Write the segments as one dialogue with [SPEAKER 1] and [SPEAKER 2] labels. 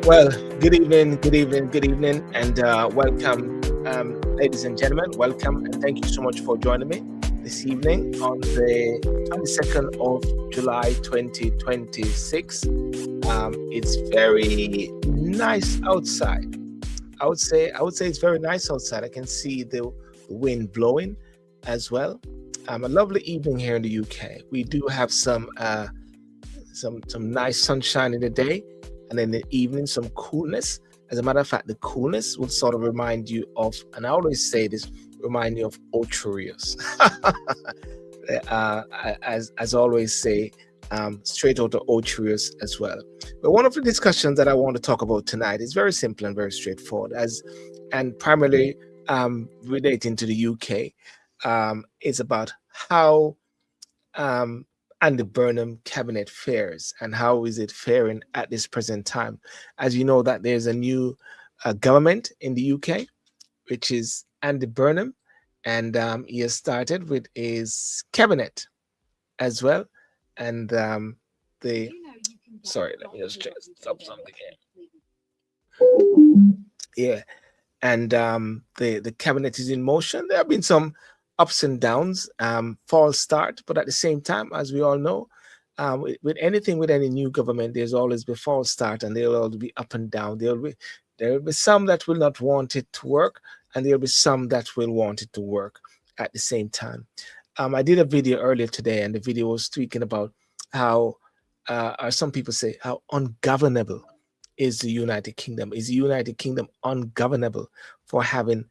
[SPEAKER 1] Well, good evening, and welcome, ladies and gentlemen. Welcome, and thank you so much for joining me this evening on the 22nd of July 2026. It's very nice outside. I would say it's very nice outside. I can see the wind blowing as well. A lovely evening here in the UK. We do have some nice sunshine in the day, and in the evening some coolness. As a matter of fact, the coolness will sort of remind you of, and I always say this, remind you of Ocherius. As I always say, straight out of Ocherius as well. But one of the discussions that I want to talk about tonight is very simple and very straightforward, and primarily relating to the UK. It's about how and the Burnham cabinet fares, and how is it faring at this present time. As you know, that there's a new government in the UK, which is Andy Burnham, and he has started with his cabinet as well. And the sorry, let me just stop something here. Yeah, and the cabinet is in motion. There have been some ups and downs, false start, but at the same time, as we all know, with anything, with any new government, there's always be false start, and there'll always be up and down. There will be some that will not want it to work, and there'll be some that will want it to work at the same time. I did a video earlier today, and the video was speaking about how, or some people say, how ungovernable is the United Kingdom. Is the United Kingdom ungovernable for having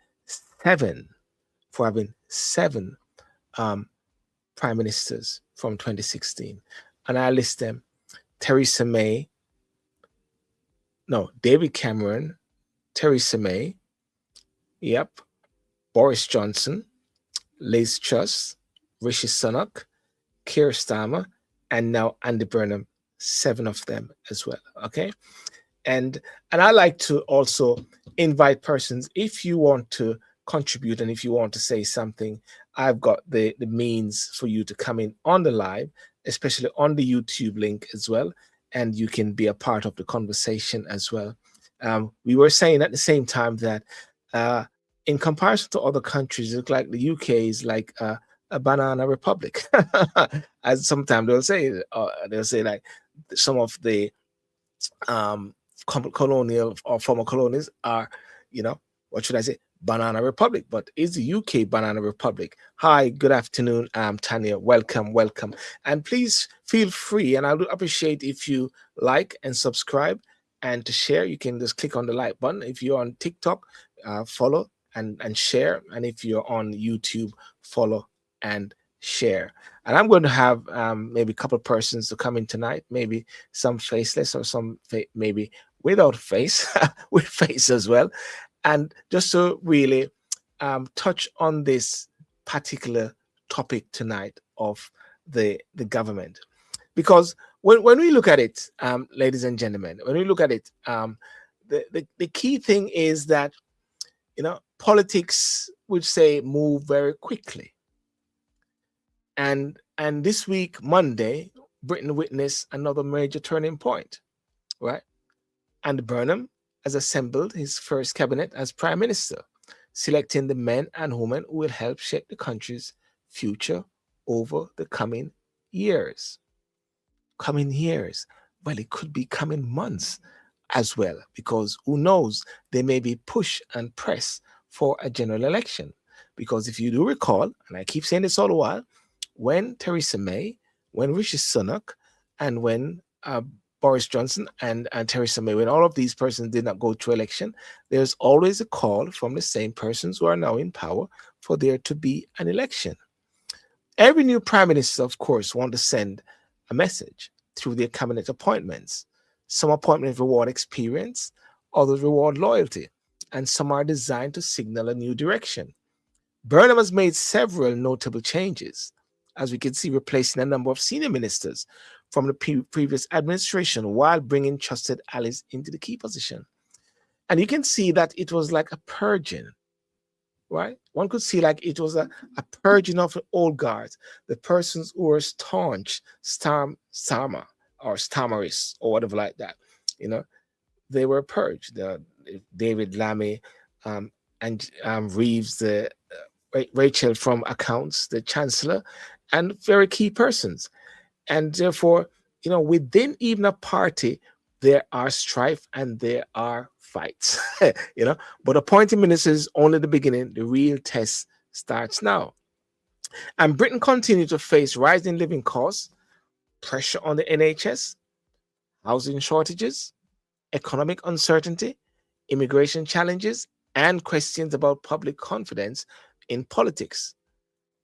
[SPEAKER 1] seven prime ministers from 2016? And I list them: Theresa May, no, David Cameron, Theresa May, yep, Boris Johnson, Liz Truss, Rishi Sunak, Keir Starmer, and now Andy Burnham. 7 of them as well. Okay, and I like to also invite persons, if you want to contribute and if you want to say something. I've got the means for you to come in on the live, especially on the YouTube link as well, and you can be a part of the conversation as well. We were saying at the same time that in comparison to other countries, it's like the UK is like a banana republic. As sometimes they'll say like some of the colonial or former colonies are, what should I say, banana republic. But is the UK banana republic? Hi, good afternoon, Tanya. Welcome. And please feel free, and I would appreciate if you like and subscribe and to share. You can just click on the like button. If you're on TikTok, follow and share. And if you're on YouTube, follow and share. And I'm going to have maybe a couple of persons to come in tonight, maybe some faceless or some maybe without face, with face as well. And just to really touch on this particular topic tonight of the government. Because when we look at it, ladies and gentlemen, when we look at it, the key thing is that, politics would say move very quickly. And this week, Monday, Britain witnessed another major turning point, right? And Burnham has assembled his first cabinet as prime minister, selecting the men and women who will help shape the country's future over the coming years. Well, it could be coming months as well, because who knows, there may be push and press for a general election. Because if you do recall, and I keep saying this all the while, when Theresa May, when Rishi Sunak, and when Boris Johnson and Theresa May, when all of these persons did not go to election, there's always a call from the same persons who are now in power for there to be an election. Every new prime minister, of course, want to send a message through their cabinet appointments. Some appointments reward experience, others reward loyalty, and some are designed to signal a new direction. Burnham has made several notable changes, as we can see, replacing a number of senior ministers from the previous administration while bringing trusted allies into the key position. And you can see that it was like a purging, right? One could see like it was a purging of the old guards, the persons who were staunch, stammer or stammerists or whatever like that, they were purged. David Lammy, um, and Reeves, the Rachel from accounts, the chancellor, and very key persons. And therefore, within even a party, there are strife and there are fights. But appointing ministers is only the beginning. The real test starts now. And Britain continues to face rising living costs, pressure on the NHS, housing shortages, economic uncertainty, immigration challenges, and questions about public confidence in politics.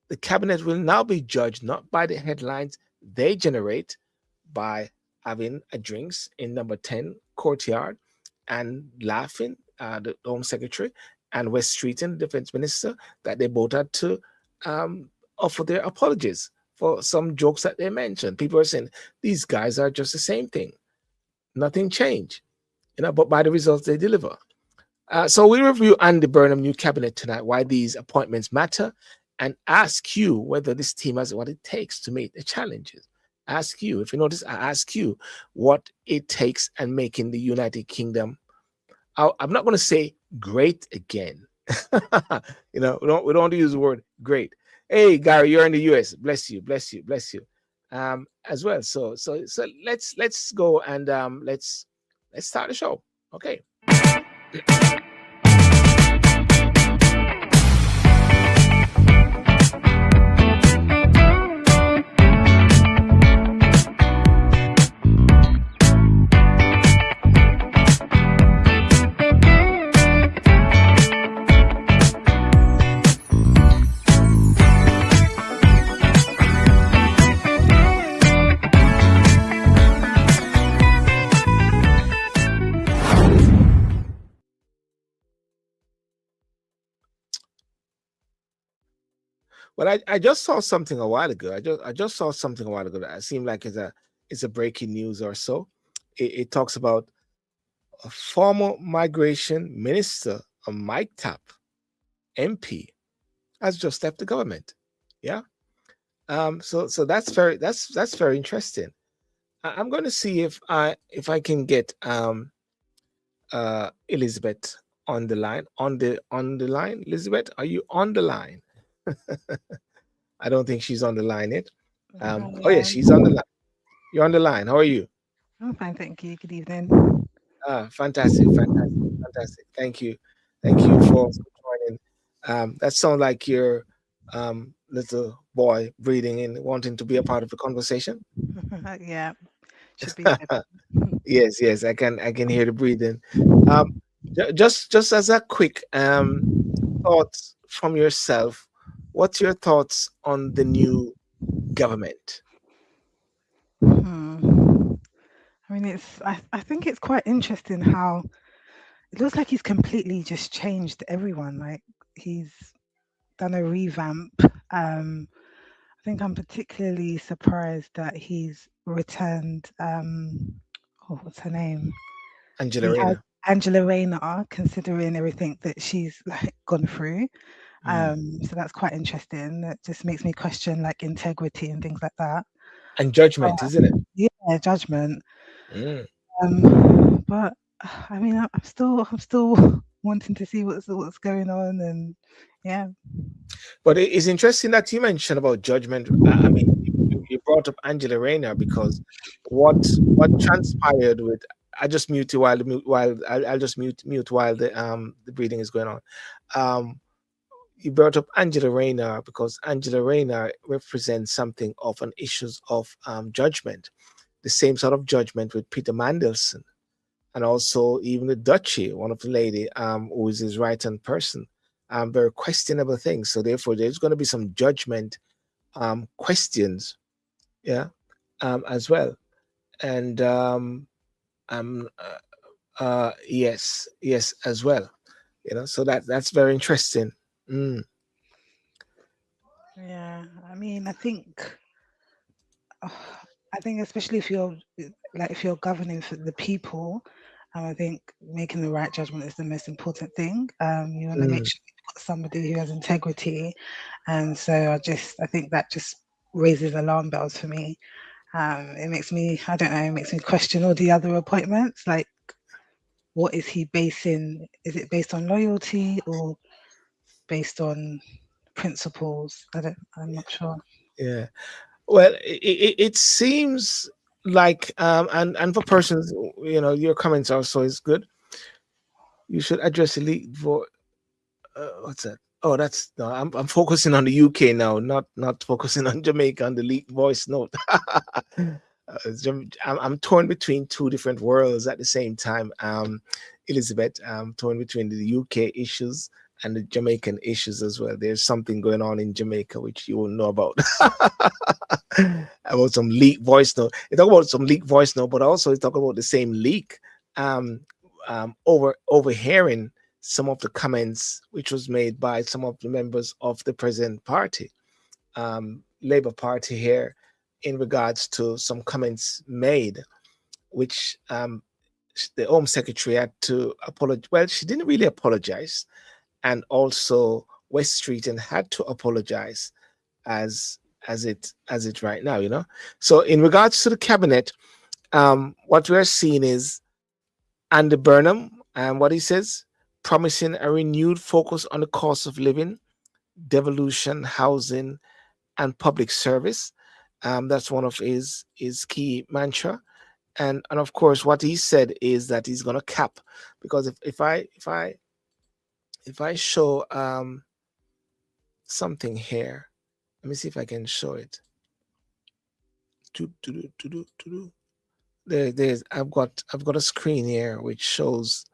[SPEAKER 1] The cabinet will now be judged not by the headlines they generate by having a drinks in number 10 courtyard and laughing, the Home Secretary and West Street and the Defense Minister, that they both had to um, offer their apologies for some jokes that they mentioned. People are saying these guys are just the same thing. Nothing changed, but by the results they deliver. So we review Andy Burnham new cabinet tonight, why these appointments matter, and ask you whether this team has what it takes to meet the challenges. Ask you, if you notice, I ask you what it takes and making the United Kingdom, I'm not going to say great again. We don't want to use the word great. Hey, Gary, you're in the US. Bless you, bless you, bless you. As well. So let's go and let's start the show. Okay. Well, I just saw something a while ago. I just saw something a while ago that seemed like it's a breaking news or so. It talks about a former migration minister, a Mike Tapp MP, has just left the government. Yeah. So that's very interesting. I'm going to see if I can get Elizabeth on the line. On the line, Elizabeth, are you on the line? I don't think she's on the line yet. Oh yeah, she's on the line. You're on the line. How are you?
[SPEAKER 2] I'm fine, thank you. Good evening.
[SPEAKER 1] Fantastic, fantastic, fantastic. Thank you for joining. That sounds like your little boy breathing and wanting to be a part of the conversation.
[SPEAKER 2] Yeah, should be good.
[SPEAKER 1] Yes, yes, I can hear the breathing. Um, just as a quick thoughts from yourself, what's your thoughts on the new government?
[SPEAKER 2] Hmm. I mean, I think it's quite interesting how it looks like he's completely just changed everyone. Like he's done a revamp. I think I'm particularly surprised that he's returned. Oh, what's her name?
[SPEAKER 1] Angela
[SPEAKER 2] He had
[SPEAKER 1] Rayner.
[SPEAKER 2] Angela Rayner, considering everything that she's like gone through.
[SPEAKER 1] Mm.
[SPEAKER 2] So that's quite interesting. That just makes me question like integrity and things like that.
[SPEAKER 1] And judgment, isn't it?
[SPEAKER 2] Yeah, judgment.
[SPEAKER 1] Mm.
[SPEAKER 2] But I mean, I'm still wanting to see what's going on, and yeah.
[SPEAKER 1] But it's interesting that you mentioned about judgment. I mean, you brought up Angela Rayner because what transpired with. I just mute you while I'll just mute while the breathing is going on. Um, you brought up Angela Rayner because Angela Rayner represents something of an issues of judgment, the same sort of judgment with Peter Mandelson, and also even the Duchy, one of the lady who is his right hand person, very questionable things. So therefore, there's going to be some judgment questions, yeah, as well. And yes, yes, as well. So that's very interesting. Mm,
[SPEAKER 2] Yeah, I mean, I think especially if you're like if you're governing for the people, I think making the right judgment is the most important thing. You want to make
[SPEAKER 1] mm.
[SPEAKER 2] sure you've got somebody who has integrity, and so I think that just raises alarm bells for me. It makes me, I don't know, it makes me question all the other appointments. Like, what is he basing? Is it based on loyalty or based on principles? I'm not sure.
[SPEAKER 1] Yeah. Well, it seems like and for persons, your comments also is good. You should address elite voice. What's that? Oh, that's no. I'm focusing on the UK now, not focusing on Jamaica on the leak voice note. I'm torn between two different worlds at the same time. Elizabeth, I'm torn between the UK issues and the Jamaican issues as well. There's something going on in Jamaica which you will know about. About some leak voice note. They talk about some leak voice note, but also they talk about the same leak. Um, overhearing some of the comments which was made by some of the members of the present party, Labour Party here, in regards to some comments made, which the Home Secretary had to apologize. Well, she didn't really apologize, and also West Streeton had to apologize as it right now. So in regards to the cabinet, what we're seeing is Andy Burnham, and what he says, promising a renewed focus on the cost of living, devolution, housing, and public service. That's one of his key mantra. And of course, what he said is that he's going to cap, because if I show something here, let me see if I can show it. There's I've got a screen here which shows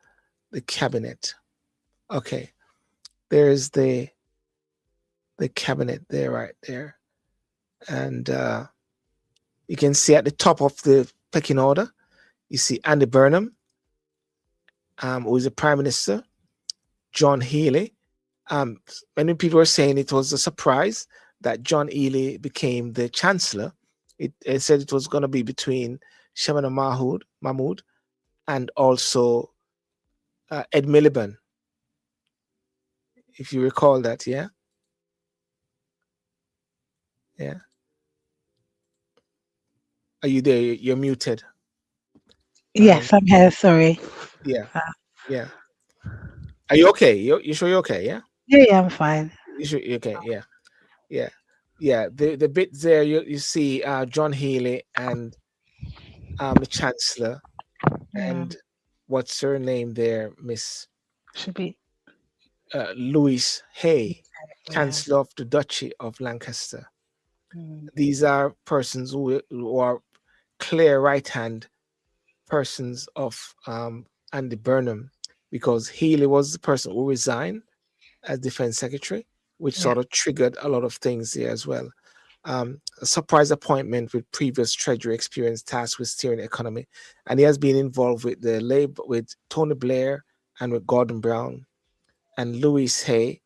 [SPEAKER 1] the cabinet. Okay, there's the cabinet there, right there. And you can see at the top of the pecking order, you see Andy Burnham, who is the Prime Minister, John Healey. Um, Many people are saying it was a surprise that John Healey became the Chancellor. It said it was going to be between Shabana Mahmood and also Ed Miliband, if you recall that. Yeah, yeah. Are you there? You're muted. Um,
[SPEAKER 2] Yes, I'm here. Sorry.
[SPEAKER 1] yeah,
[SPEAKER 2] Uh,
[SPEAKER 1] yeah. Are you okay? You sure you're okay? Yeah.
[SPEAKER 2] yeah, yeah, I'm fine.
[SPEAKER 1] You sure you're okay? Yeah, yeah, yeah. The bit there, you see John Healey and the Chancellor,
[SPEAKER 2] Mm,
[SPEAKER 1] and what's her name there, Miss
[SPEAKER 2] should be.
[SPEAKER 1] Louise Hay,
[SPEAKER 2] Yeah.
[SPEAKER 1] Chancellor of the Duchy of Lancaster.
[SPEAKER 2] Mm,
[SPEAKER 1] These are persons who are clear right hand persons of Andy Burnham, because Healy was the person who resigned as Defense Secretary, which
[SPEAKER 2] yeah.
[SPEAKER 1] sort of triggered a lot of things here as well. A surprise appointment with previous Treasury experience tasked with steering the economy, and he has been involved with the Labour, with Tony Blair and with Gordon Brown and Louise Hay.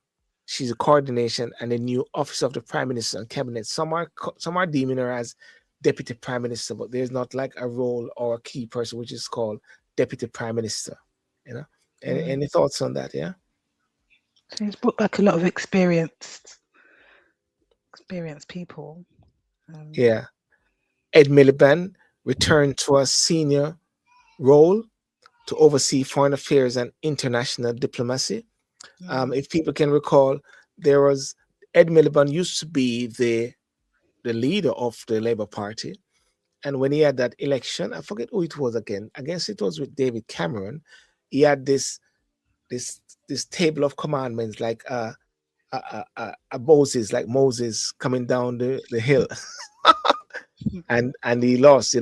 [SPEAKER 1] She's a coordination and a new office of the Prime Minister and Cabinet. Some are deeming her as Deputy Prime Minister, but there's not like a role or a key person which is called Deputy Prime Minister. You know,
[SPEAKER 2] Mm.
[SPEAKER 1] any thoughts on that? Yeah,
[SPEAKER 2] So he's brought back a lot of experienced people. Um,
[SPEAKER 1] yeah. Ed Miliband returned to a senior role to oversee foreign affairs and international diplomacy.
[SPEAKER 2] mm,
[SPEAKER 1] If people can recall, there was Ed Miliband used to be the leader of the Labour Party, and when he had that election, I forget who it was again. I guess it was with David Cameron. He had this this table of commandments, like a Moses, like Moses coming down the hill, and he lost.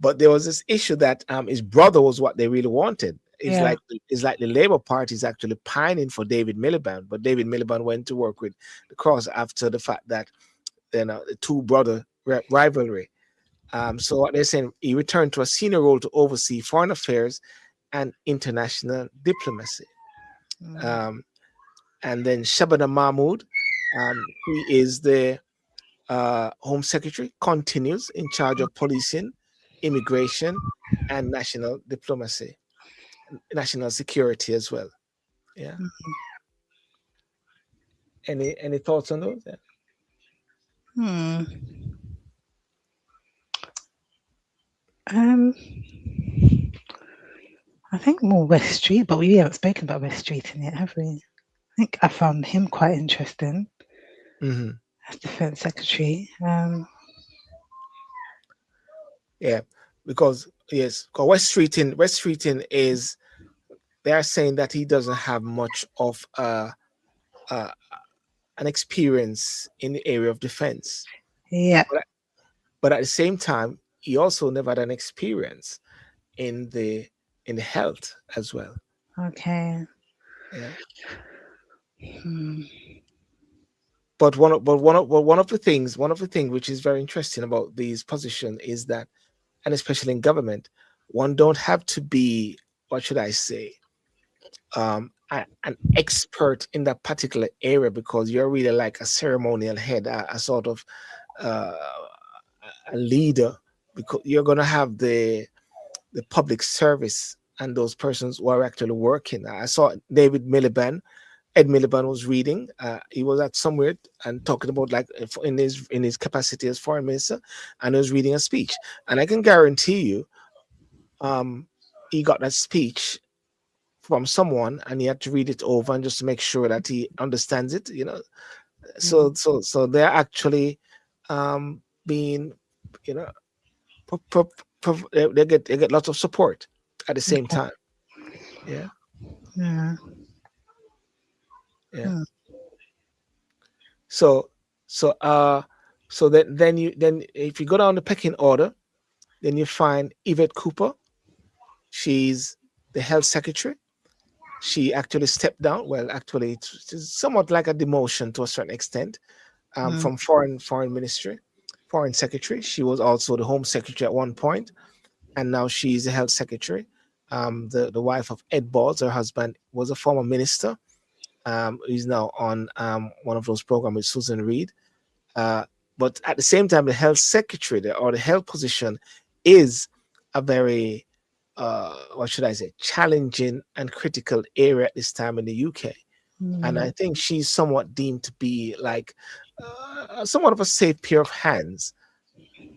[SPEAKER 1] But there was this issue that his brother was what they really wanted.
[SPEAKER 2] yeah.
[SPEAKER 1] It's like the Labour Party is actually pining for David Miliband, but David Miliband went to work with the Cross after the fact that the two brother rivalry. So what they're saying, he returned to a senior role to oversee foreign affairs and international diplomacy.
[SPEAKER 2] Mm,
[SPEAKER 1] Um, and then Shabana Mahmood, he is the Home Secretary, continues in charge of policing, immigration, and national diplomacy, national security as well. Yeah.
[SPEAKER 2] mm.
[SPEAKER 1] Any thoughts on those? Yeah.
[SPEAKER 2] Hmm. I think more West Street, but we haven't spoken about West Street in yet, have we? I think I found him quite interesting
[SPEAKER 1] Hmm.
[SPEAKER 2] as Defence Secretary.
[SPEAKER 1] Yeah, because yes, 'cause West Streeting is, they are saying that he doesn't have much of uh, an experience in the area of defense,
[SPEAKER 2] Yeah.
[SPEAKER 1] but at the same time, he also never had an experience in the health as well.
[SPEAKER 2] Okay.
[SPEAKER 1] Yeah.
[SPEAKER 2] Hmm.
[SPEAKER 1] One of the things, which is very interesting about these positions is that, and especially in government, one don't have to be, what should I say, an expert in that particular area, because you're really like a ceremonial head, a sort of uh, a leader, because you're going to have the public service and those persons who are actually working. I saw Ed Miliband was reading. He was at somewhere and talking about, like, in his capacity as foreign minister, and he was reading a speech. And I can guarantee you, um, he got that speech from someone, and he had to read it over and just to make sure that he understands it.
[SPEAKER 2] Hmm.
[SPEAKER 1] So they're actually being, you know, they get lots of support at the same time. Yeah,
[SPEAKER 2] Yeah.
[SPEAKER 1] yeah.
[SPEAKER 2] Hmm.
[SPEAKER 1] So so uh so then if you go down the pecking order, then you find Yvette Cooper. She's the health secretary. She actually stepped down. Well, actually, it's somewhat like a demotion to a certain extent,
[SPEAKER 2] Hmm.
[SPEAKER 1] from foreign ministry, foreign secretary. She was also the home secretary at one point, and now she's the health secretary. The wife of Ed Balls, her husband, was a former minister. He's now on one of those programs with Susan Reed. Uh, but at the same time, the health secretary, or the health position, is a very, what should I say, challenging and critical area at this time in the UK. And
[SPEAKER 2] Hmm.
[SPEAKER 1] I think she's somewhat deemed to be like somewhat of a safe pair of hands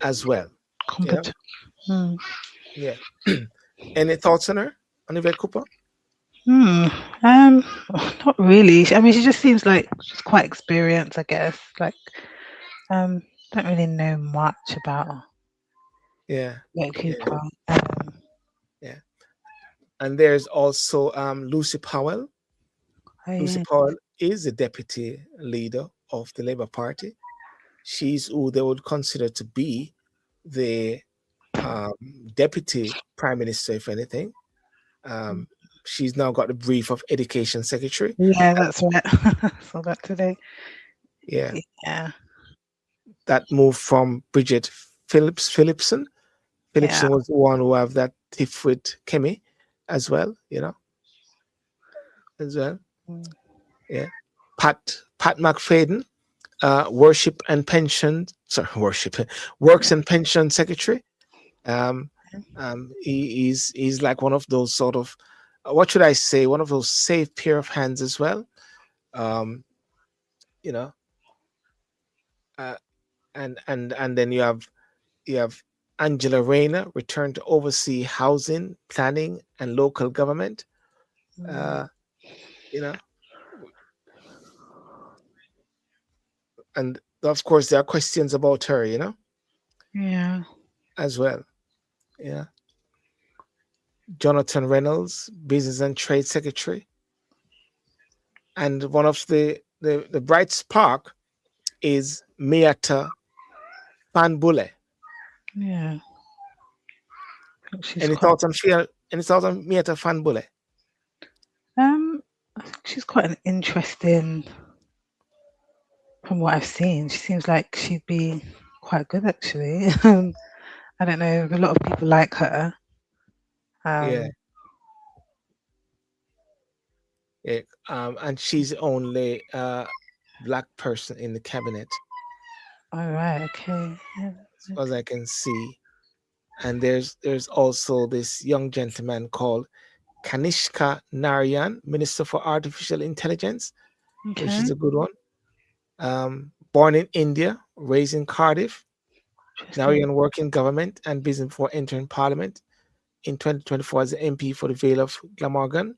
[SPEAKER 1] as well. You know,
[SPEAKER 2] Competent. Hmm.
[SPEAKER 1] yeah. Any thoughts on her, on Yvette Cooper?
[SPEAKER 2] Hmm. Um, not really. I mean, she just seems like she's quite experienced, I guess. Like, um, don't really know much about
[SPEAKER 1] Yeah, yeah,
[SPEAKER 2] Cooper.
[SPEAKER 1] yeah. And there's also Lucy Powell.
[SPEAKER 2] Oh
[SPEAKER 1] Lucy
[SPEAKER 2] yeah.
[SPEAKER 1] Powell is the deputy leader of the Labour Party. She's who they would consider to be the um, deputy prime minister, if anything. Um, she's now got the brief of education secretary.
[SPEAKER 2] Yeah, that's right. Saw that today.
[SPEAKER 1] Yeah,
[SPEAKER 2] Yeah.
[SPEAKER 1] that moved from Bridget Phillipson.
[SPEAKER 2] Yeah.
[SPEAKER 1] Phillipson was the one who have that tiff with Kemi as well, as well.
[SPEAKER 2] Mm.
[SPEAKER 1] Yeah. Pat McFadden, worship and pension, sorry, worship, works and pension secretary. Um, he's like one of those sort of, what should I say, one of those safe pair of hands as well. Um, you know, uh, and then you have Angela Rayner, returned to oversee housing, planning, and local government.
[SPEAKER 2] Mm.
[SPEAKER 1] Uh, you know, and of course there are questions about her,
[SPEAKER 2] Yeah.
[SPEAKER 1] as well. Yeah, Jonathan Reynolds, business and trade secretary, and one of the bright spark is Miata Fanbule.
[SPEAKER 2] Yeah. I think she's
[SPEAKER 1] Any
[SPEAKER 2] quite.
[SPEAKER 1] thoughts on Shia? Any thoughts on Miata Fanbule?
[SPEAKER 2] I think she's quite an interesting. From what I've seen, she seems like she'd be quite good actually. I don't know. A lot of people like her.
[SPEAKER 1] Yeah,
[SPEAKER 2] Um.
[SPEAKER 1] yeah. And she's the only black person in the cabinet,
[SPEAKER 2] All right. Okay. Yeah.
[SPEAKER 1] as far as I can see. And there's also this young gentleman called Kanishka Narayan, Minister for Artificial Intelligence, which
[SPEAKER 2] Okay.
[SPEAKER 1] is a good one. Born in India, raised in Cardiff.
[SPEAKER 2] Interesting.
[SPEAKER 1] Narayan worked in government and business before entering parliament. in 2024 as the MP for the Vale of Glamorgan.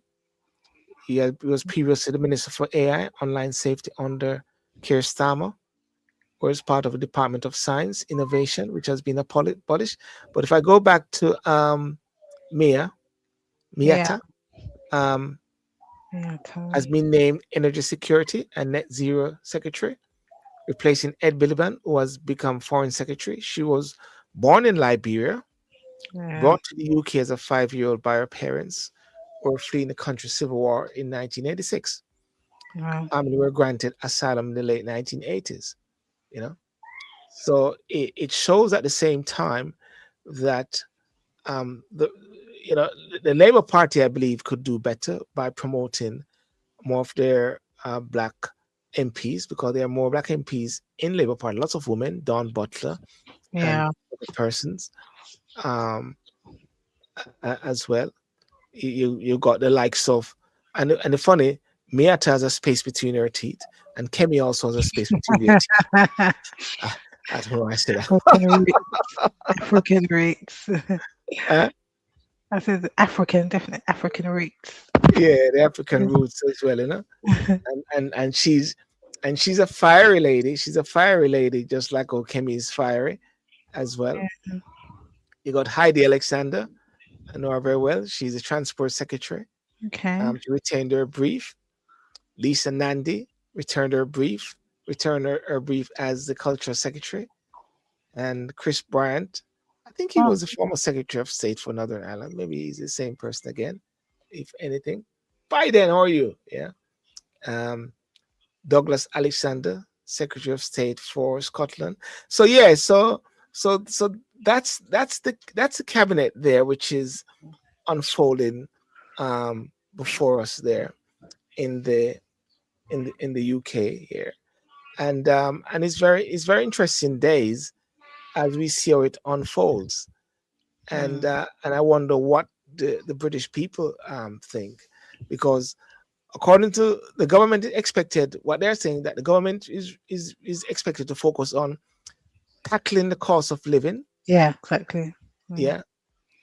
[SPEAKER 1] He was previously the Minister for AI, Online Safety under Keir Starmer, was part of the Department of Science Innovation, which has been abolished. But if I go back to Mia,
[SPEAKER 2] Yeah.
[SPEAKER 1] Miata, um,
[SPEAKER 2] Yeah.
[SPEAKER 1] has
[SPEAKER 2] Totally.
[SPEAKER 1] been named Energy Security and Net Zero Secretary, replacing Ed Miliband, who has become Foreign Secretary. She was born in Liberia,
[SPEAKER 2] Yeah.
[SPEAKER 1] brought to the UK as a 5-year-old by her parents, who were fleeing the country's civil war in 1986.
[SPEAKER 2] Wow.
[SPEAKER 1] They were granted asylum in the late 1980s. You know, so it shows at the same time that the the Labour Party, I believe, could do better by promoting more of their black MPs, because there are more black MPs in Labour Party. Lots of women, Dawn Butler and
[SPEAKER 2] Yeah.
[SPEAKER 1] other persons, um, as well. You got the likes of, and the funny, Miata has a space between her teeth, and Kemi also has a space between their teeth. I, I don't know why I said
[SPEAKER 2] African roots. African roots.
[SPEAKER 1] that.
[SPEAKER 2] I said African, definitely African roots.
[SPEAKER 1] Yeah, the African roots as well, you know. And she's a fiery lady. She's a fiery lady, just like Okemi is fiery as well.
[SPEAKER 2] Yeah.
[SPEAKER 1] You got Heidi Alexander. I know her very well. She's a transport secretary.
[SPEAKER 2] Okay.
[SPEAKER 1] She retained her brief. Lisa Nandy returned her brief as the cultural secretary. And Chris Bryant, I think he
[SPEAKER 2] Oh,
[SPEAKER 1] was a former Secretary of State for Northern Ireland. Maybe he's the same person again, if anything. Biden, how are you? Yeah. Um, Douglas Alexander, Secretary of State for Scotland. So yeah, so that's the cabinet there, which is unfolding before us there in the UK here, and it's very interesting days as we see how it unfolds,
[SPEAKER 2] mm,
[SPEAKER 1] and I wonder what the British people think, because according to the government expected, what they're saying, that the government is expected to focus on tackling the cost of living,
[SPEAKER 2] yeah, exactly. Mm,
[SPEAKER 1] yeah,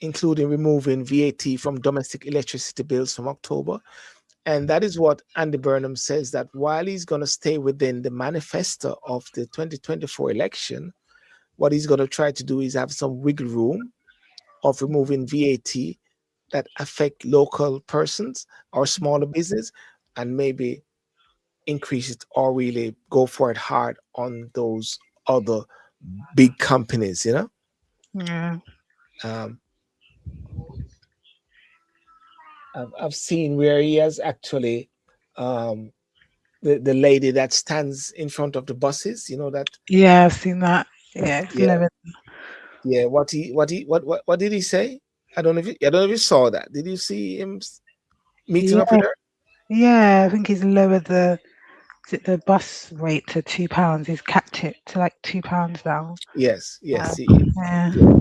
[SPEAKER 1] including removing VAT from domestic electricity bills from October. And that is what Andy Burnham says, that while he's going to stay within the manifesto of the 2024 election, what he's going to try to do is have some wiggle room of removing VAT that affect local persons or smaller business, and maybe increase it or really go for it hard on those other big companies,
[SPEAKER 2] yeah.
[SPEAKER 1] um, I've seen where he has actually, um, the lady that stands in front of the buses, that.
[SPEAKER 2] Yeah, I've seen that. Yeah, it's
[SPEAKER 1] Yeah,
[SPEAKER 2] 11.
[SPEAKER 1] yeah, what did he say? I don't know if you saw that. Did you see him meeting up
[SPEAKER 2] Yeah,
[SPEAKER 1] with her?
[SPEAKER 2] yeah. I think he's lowered the is it the bus rate to £2. He's capped it to like £2 now.
[SPEAKER 1] Yes,
[SPEAKER 2] Uh,
[SPEAKER 1] yes, he,
[SPEAKER 2] yeah.
[SPEAKER 1] yeah,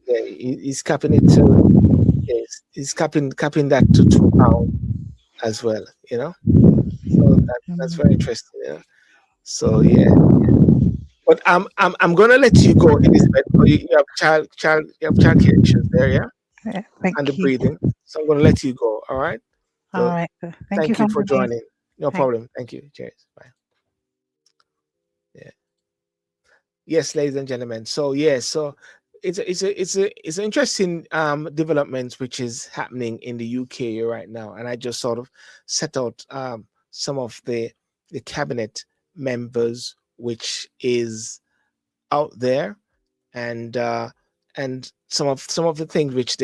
[SPEAKER 1] yeah, he's capping it to, yes, he's capping that to £2 as well, so that's very
[SPEAKER 2] Mm,
[SPEAKER 1] interesting, so yeah. But I'm gonna let you go, Elizabeth. You have childcare issues there, yeah,
[SPEAKER 2] yeah.
[SPEAKER 1] and the
[SPEAKER 2] Thank you.
[SPEAKER 1] breathing. So I'm gonna let you go. All right.
[SPEAKER 2] All
[SPEAKER 1] So
[SPEAKER 2] right. Thank you
[SPEAKER 1] thank
[SPEAKER 2] for
[SPEAKER 1] you for
[SPEAKER 2] having me.
[SPEAKER 1] joining. No
[SPEAKER 2] Thanks.
[SPEAKER 1] problem. Thank you. Cheers. Bye. Yeah. Yes, ladies and gentlemen. So yeah. So it's an interesting development which is happening in the UK right now, and I just sort of set out some of the cabinet members which is out there, and some of the things which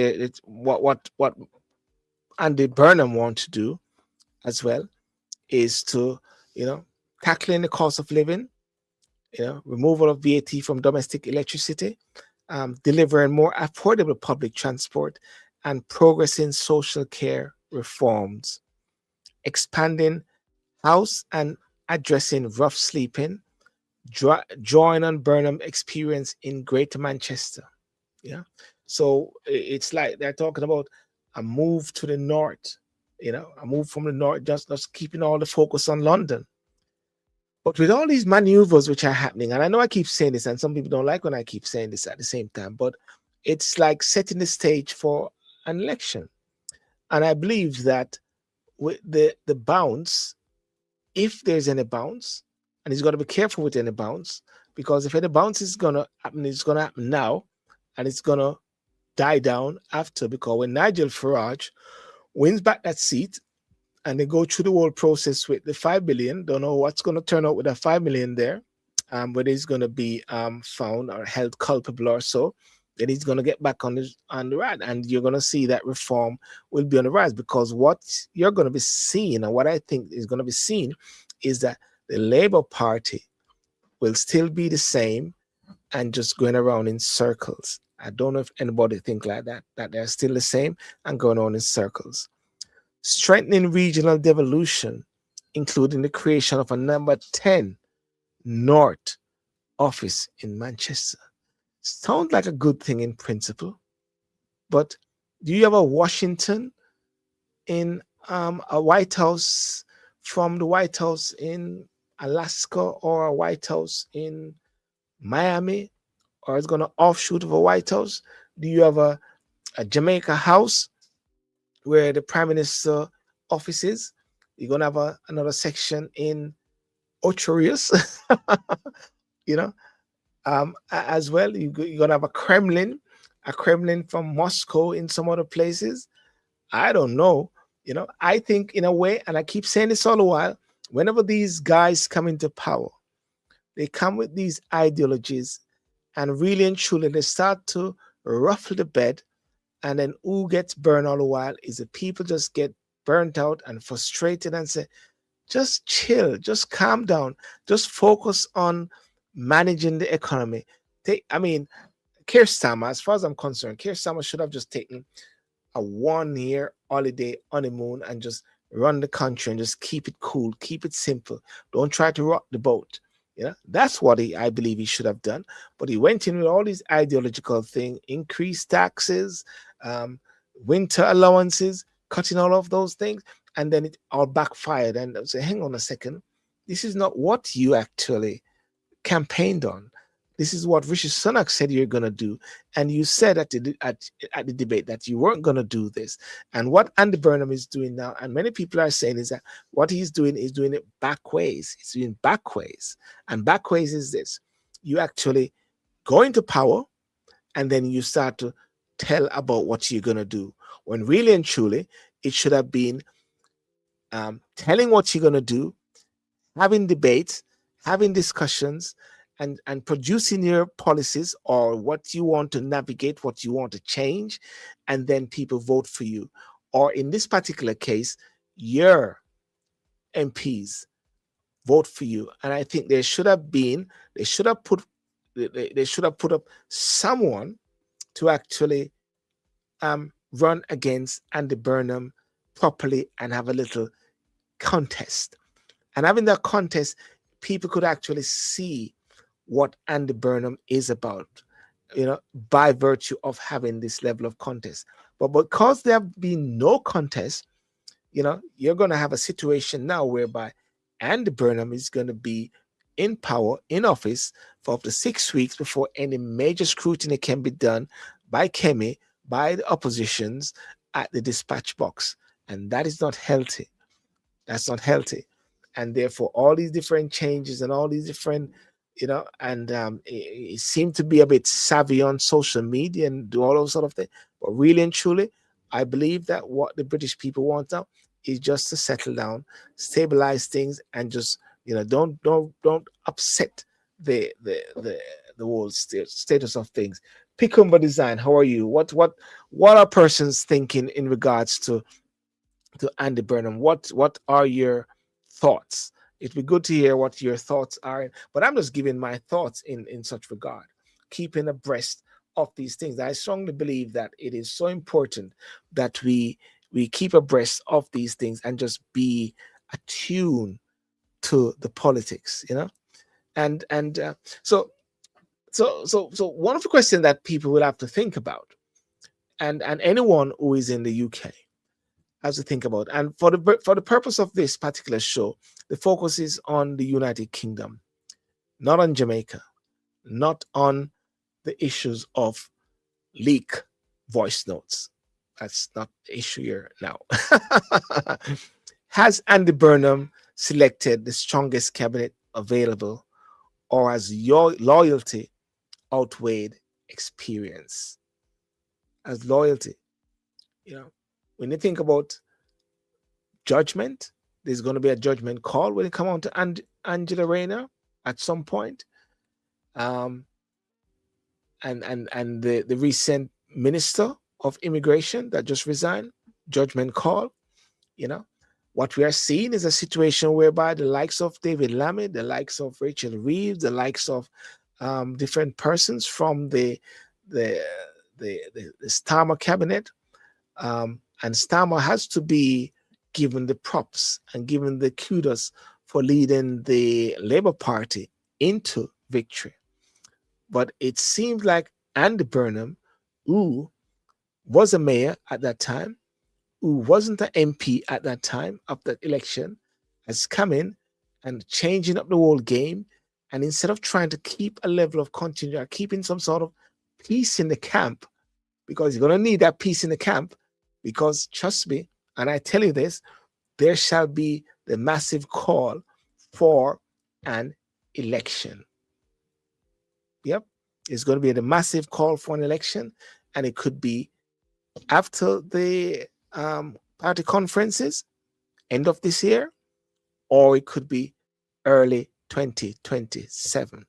[SPEAKER 1] what Andy Burnham want to do as well is to, tackling the cost of living, removal of VAT from domestic electricity, delivering more affordable public transport, and progressing social care reforms, expanding house and addressing rough sleeping, drawing on Burnham experience in Greater Manchester. Yeah. So it's like they're talking about a move to the north, a move from the north, just keeping all the focus on London. But with all these maneuvers which are happening, and I know I keep saying this, and some people don't like when I keep saying this at the same time, but it's like setting the stage for an election. And I believe that with the bounce, if there's any bounce, and he's got to be careful with any bounce, because if any bounce is gonna happen, it's gonna happen now, and it's gonna die down after. Because when Nigel Farage wins back that seat, and they go through the whole process with the 5 billion, don't know what's gonna turn out with that 5 million there, whether he's gonna be found or held culpable or so. Then he's gonna get back on the ride, and you're gonna see that reform will be on the rise. Because what you're gonna be seeing, and what I think is gonna be seen, is that the Labour Party will still be the same and just going around in circles. I don't know if anybody think like that, that they're still the same and going on in circles. Strengthening regional devolution, including the creation of a number 10 North office in Manchester. Sounds like a good thing in principle, but do you have a Washington in a White House, from the White House in Alaska, or a White House in Miami, or it's going to offshoot of a White House? Do you have a Jamaica house where the Prime Minister office is? You're going to have another section in Ocherius, you know, as well. You're going to have a Kremlin from Moscow in some other places. I don't know. I think in a way, and I keep saying this all the while, whenever these guys come into power, they come with these ideologies, and really and truly they start to ruffle the bed, and then who gets burned all the while is the people just get burnt out and frustrated and say, just chill, just calm down, just focus on managing the economy. Keir Starmer, as far as I'm concerned, Keir Starmer should have just taken a 1 year holiday honeymoon and just run the country and just keep it cool, keep it simple. Don't try to rock the boat. That's what I believe he should have done. But he went in with all these ideological things, increased taxes, winter allowances, cutting all of those things, and then it all backfired. And I say, hang on a second, this is not what you actually campaigned on. This is what Rishi Sunak said you're going to do. And you said at the debate that you weren't going to do this. And what Andy Burnham is doing now, and many people are saying, is that what he's doing is doing it back ways. He's doing back ways. And back ways is this. You actually go into power, and then you start to tell about what you're going to do. When really and truly, it should have been telling what you're going to do, having debates, having discussions, and producing your policies or what you want to navigate, what you want to change, and then people vote for you. Or in this particular case, your MPs vote for you. And I think they should have put up someone to actually run against Andy Burnham properly and have a little contest. And having that contest, people could actually see what Andy Burnham is about, by virtue of having this level of contest. But because there have been no contest, you're going to have a situation now whereby Andy Burnham is going to be in power, in office, for up to 6 weeks before any major scrutiny can be done by Kemi, by the oppositions at the dispatch box. And that is not healthy. That's not healthy. And therefore, all these different changes and all these different, and it seemed to be a bit savvy on social media and do all those sort of things. But really and truly, I believe that what the British people want now is just to settle down, stabilize things, and just don't upset the whole status of things. Picumba Design, how are you? What are persons thinking in regards to Andy Burnham? What are your thoughts? It'd be good to hear what your thoughts are. But I'm just giving my thoughts in such regard, keeping abreast of these things. I strongly believe that it is so important that we keep abreast of these things and just be attuned to the politics, And so one of the questions that people will have to think about, and anyone who is in the UK has to think about, and for the purpose of this particular show, the focus is on the United Kingdom, not on Jamaica, not on the issues of leak voice notes. That's not the issue here now. Has Andy Burnham selected the strongest cabinet available, or has your loyalty outweighed experience? As loyalty, you know, when you think about judgment, there's going to be a judgment call when it comes on to Angela Rayner at some point. Um, and the recent minister of immigration that just resigned, judgment call. You know, what we are seeing is a situation whereby the likes of David Lammy, the likes of Rachel Reeves, the likes of different persons from the the Starmer cabinet, and Starmer has to be given the props and given the kudos for leading the Labour Party into victory. But it seems like Andy Burnham, who was a mayor at that time, who wasn't an MP at that time of that election, has come in and changing up the whole game. And instead of trying to keep a level of continuity, keeping some sort of peace in the camp, because you're going to need that peace in the camp, because trust me, and I tell you this, there shall be the massive call for an election. Yep. It's going to be the massive call for an election, and it could be after the party conferences, end of this year, or it could be early 2027.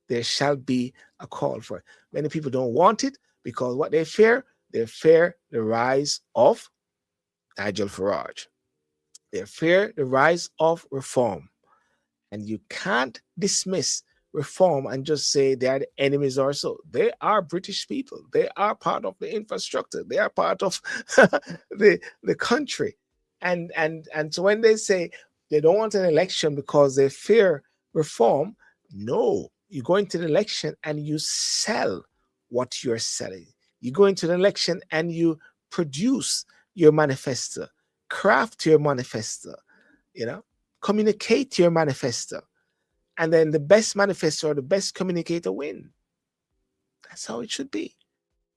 [SPEAKER 1] There shall be a call for it. Many people don't want it because what they fear the rise of Nigel Farage. They fear the rise of reform. And you can't dismiss reform and just say they are the enemies or so. They are British people. They are part of the infrastructure. They are part of the country. And so when they say they don't want an election because they fear reform, no, you go into the election and you sell what you're selling. You go into the election and you produce your manifesto, craft your manifesto, you know, communicate your manifesto, and then the best manifesto or the best communicator win. That's how it should be.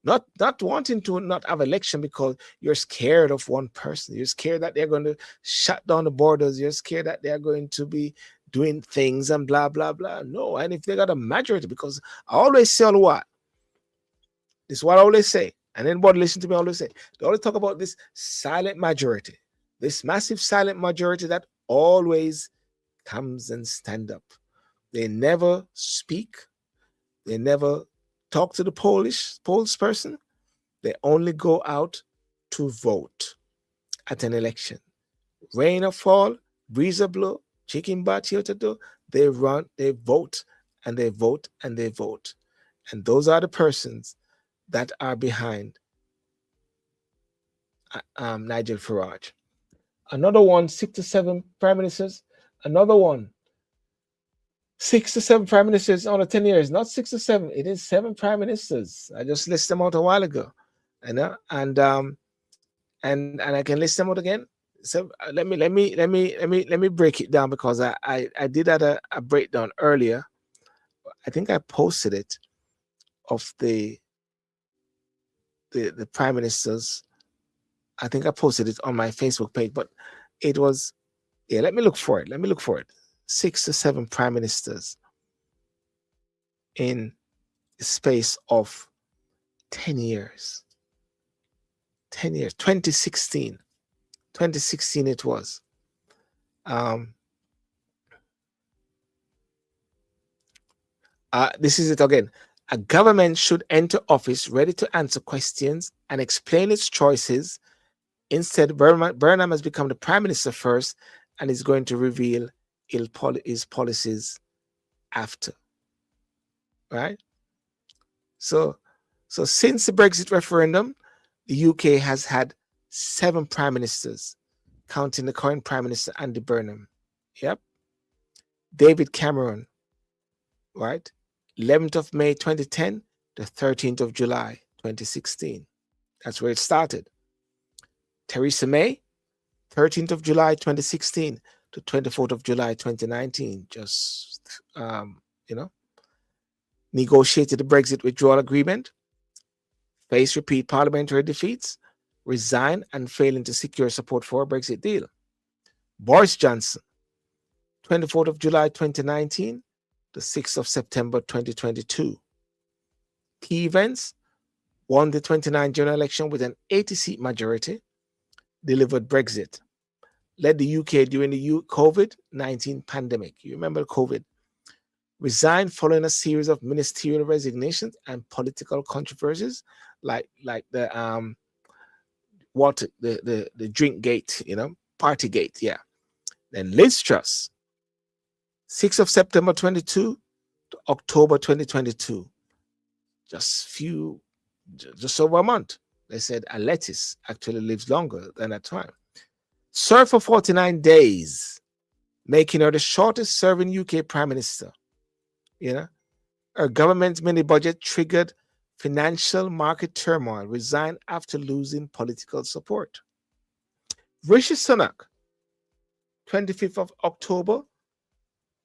[SPEAKER 1] Not wanting to not have election because you're scared of one person. You're scared that they're going to shut down the borders. You're scared that they're going to be doing things and blah blah blah. No, and if they got a majority, because I always say on what this is what I always say, and anybody listen to me, I always say they always talk about this silent majority, this massive silent majority that always comes and stand up. They never speak. They never talk to the polls person. They only go out to vote at an election. Rain or fall, breeze or blow, chicken bat here to do, they run, they vote, and they vote, and they vote. And those are the persons that are behind Nigel Farage. Another one, 6 to 7 prime ministers. Another one, 6 to 7 prime ministers on 10 years, not 6 to 7. It is 7 prime ministers. I just listed them out a while ago, and I can list them out again. So let me break it down because I did a breakdown earlier. I think I posted it of the prime ministers. I think I posted it on my Facebook page, but it was let me look for it. 6 to 7 prime ministers in the space of 10 years. 10 years. 2016 it was. This is it again. A government should enter office ready to answer questions and explain its choices. Instead, Burnham has become the prime minister first and is going to reveal his policies after. Right? So since the Brexit referendum, the UK has had 7 prime ministers, counting the current prime minister, Andy Burnham. Yep. David Cameron, right? 11th of May 2010 to 13th of July 2016. That's where it started. Theresa May, 13th of July 2016 to 24th of July 2019. Just, negotiated the Brexit withdrawal agreement, faced repeat parliamentary defeats, resign and failing to secure support for a Brexit deal. Boris Johnson, 24th of July 2019 to 6th of September 2022. Key events: won the 29 general election with an 80-seat majority, delivered Brexit, led the UK during the COVID-19 pandemic. You remember COVID. Resigned following a series of ministerial resignations and political controversies, like the the drink gate, party gate, yeah. Then Liz Truss, 6th of September 22 to October 2022, just over a month. They said a lettuce actually lives longer than a time. Served for 49 days, making her the shortest serving UK Prime Minister. Her government's mini budget triggered financial market turmoil, resigned after losing political support. Rishi Sunak, 25th of October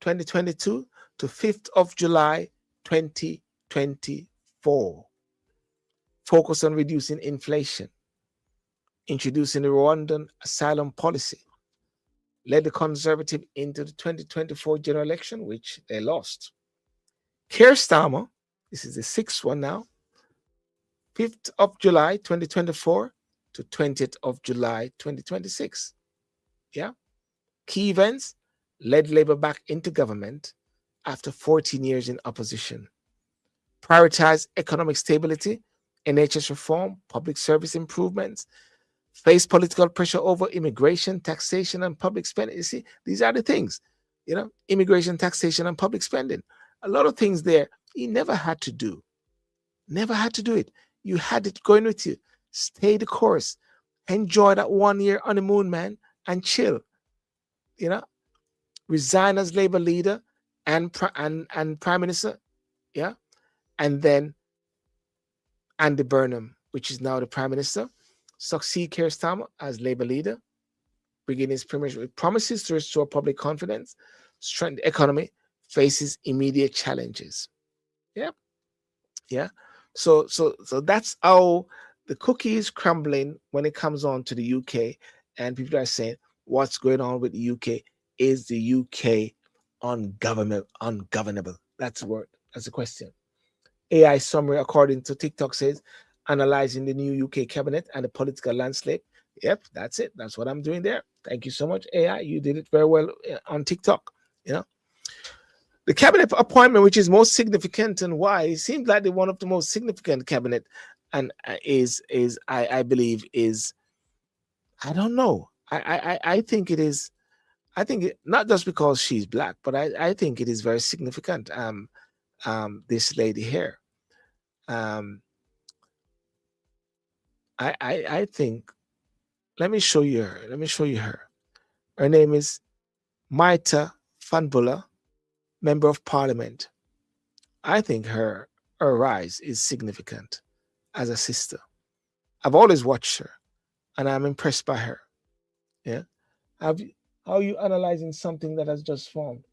[SPEAKER 1] 2022 to 5th of July 2024. Focus on reducing inflation, introducing the Rwandan asylum policy, led the Conservative into the 2024 general election, which they lost. Keir Starmer, this is the sixth one now, 5th of July 2024 to 20th of July 2026. Yeah. Key events: led Labour back into government after 14 years in opposition. Prioritized economic stability, NHS reform, public service improvements, face political pressure over immigration, taxation, and public spending. You see, these are the things, immigration, taxation, and public spending. A lot of things there he never had to do. Never had to do it. You had it going with you. Stay the course. Enjoy that 1 year honeymoon, man, and chill. Resign as Labour leader and Prime Minister. Yeah. And then Andy Burnham, which is now the Prime Minister, succeed Keir Starmer as Labour leader, begin his premiership with promises to restore public confidence, strengthen the economy, faces immediate challenges. Yeah. Yeah. So that's how the cookie is crumbling when it comes on to the UK, and people are saying, what's going on with the UK? Is the UK ungovernable? That's the word. That's the question. AI summary, according to TikTok, says analyzing the new UK cabinet and the political landscape. Yep, that's it. That's what I'm doing there. Thank you so much, AI. You did it very well on TikTok. The cabinet appointment, which is most significant, and why it seems like one of the most significant cabinet, and I believe is, I don't know. I think it is. I think not just because she's black, but I think it is very significant. This lady here. I think. Let me show you her. Her name is Maita Fanbula, Member of Parliament. I think her rise is significant as a sister. I've always watched her, and I'm impressed by her. Yeah. How are you analyzing something that has just formed?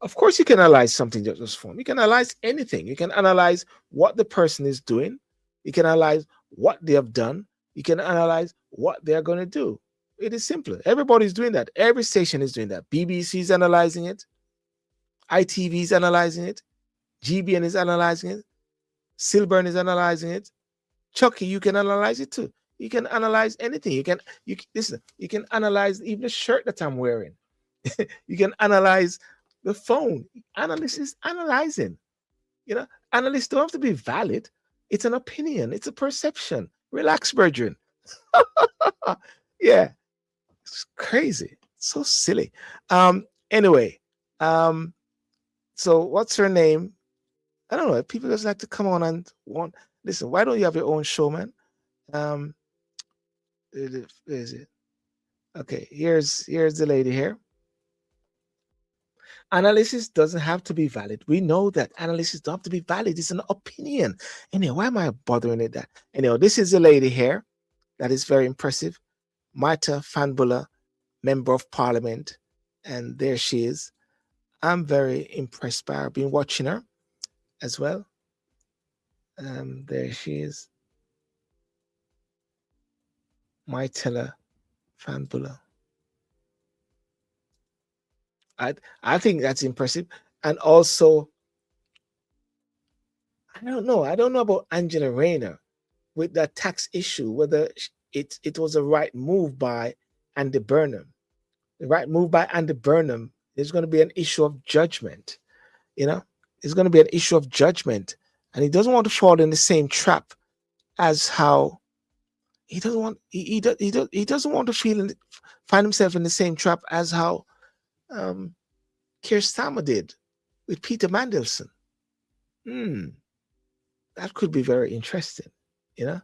[SPEAKER 1] Of course, you can analyze something that just formed. You can analyze anything. You can analyze what the person is doing. You can analyze what they have done. You can analyze what they are going to do. It is simple. Everybody's doing that. Every station is doing that. BBC is analyzing it. ITV is analyzing it. GBN is analyzing it. Sylbourne is analyzing it. Chucky, you can analyze it too. You can analyze anything. You can analyze even the shirt that I'm wearing. You can analyze the phone. Analysts is analyzing. Analysts don't have to be valid. It's an opinion. It's a perception. Relax, brethren. Yeah. It's crazy. It's so silly. Anyway, so what's her name? I don't know. People just like to come on and want. Listen, why don't you have your own show, man? Where is it? Okay, here's the lady here. Analysis doesn't have to be valid. We know that analysis don't have to be valid. It's an opinion. Anyway, why am I bothering it that? Anyway, this is the lady here that is very impressive. Maita Fanbula, Member of Parliament. And there she is. I'm very impressed by her. I've been watching her as well. There she is. My teller Fanbula. I I think that's impressive. And also, I don't know. I don't know about Angela Rayner with that tax issue, whether it was a right move by Andy Burnham. The right move by Andy Burnham is going to be an issue of judgment. You know, it's going to be an issue of judgment, and he doesn't want to fall in the same trap as how he doesn't want to find himself in the same trap as how um, Keir Starmer did with Peter Mandelson. Hmm, that could be very interesting, you know,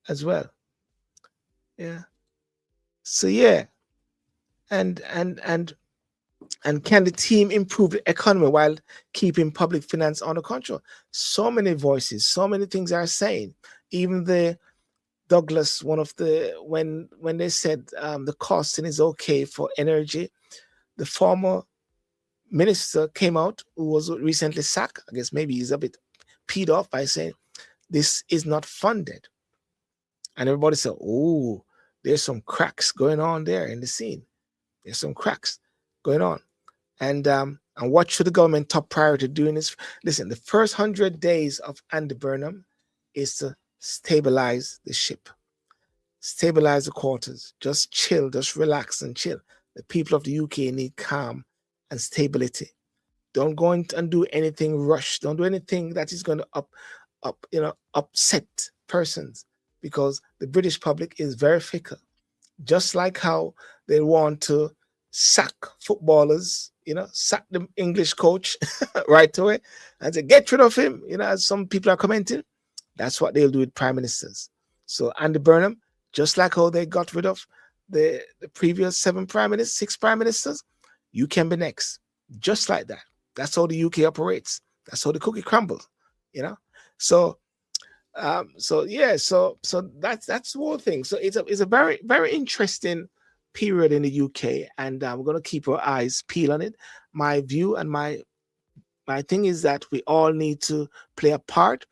[SPEAKER 1] as well. Yeah. So yeah, and and and and can the team improve the economy while keeping public finance under control? So many voices, so many things are saying. Even the Douglas, one of the when they said the costing is okay for energy, the former minister came out who was recently sacked. I guess maybe he's a bit peed off by saying this is not funded, and everybody said, "Oh, there's some cracks going on there in the scene. There's some cracks going on." And what should the government top priority doing is listen, the first 100 days of Andy Burnham is to stabilize the ship, stabilize the quarters, just chill, just relax and chill. The people of the UK need calm and stability. Don't go and do anything rushed. Don't do anything that is going to upset persons, because the British public is very fickle. Just like how they want to sack footballers, sack the English coach right away and say, get rid of him, as some people are commenting. That's what they'll do with prime ministers. So Andy Burnham, just like how they got rid of the previous six prime ministers, you can be next. Just like that. That's how the UK operates. That's how the cookie crumbles, you know. So so that's the whole thing. So it's a very very interesting period in the UK, and we're gonna keep our eyes peeled on it. My view and my thing is that we all need to play a part.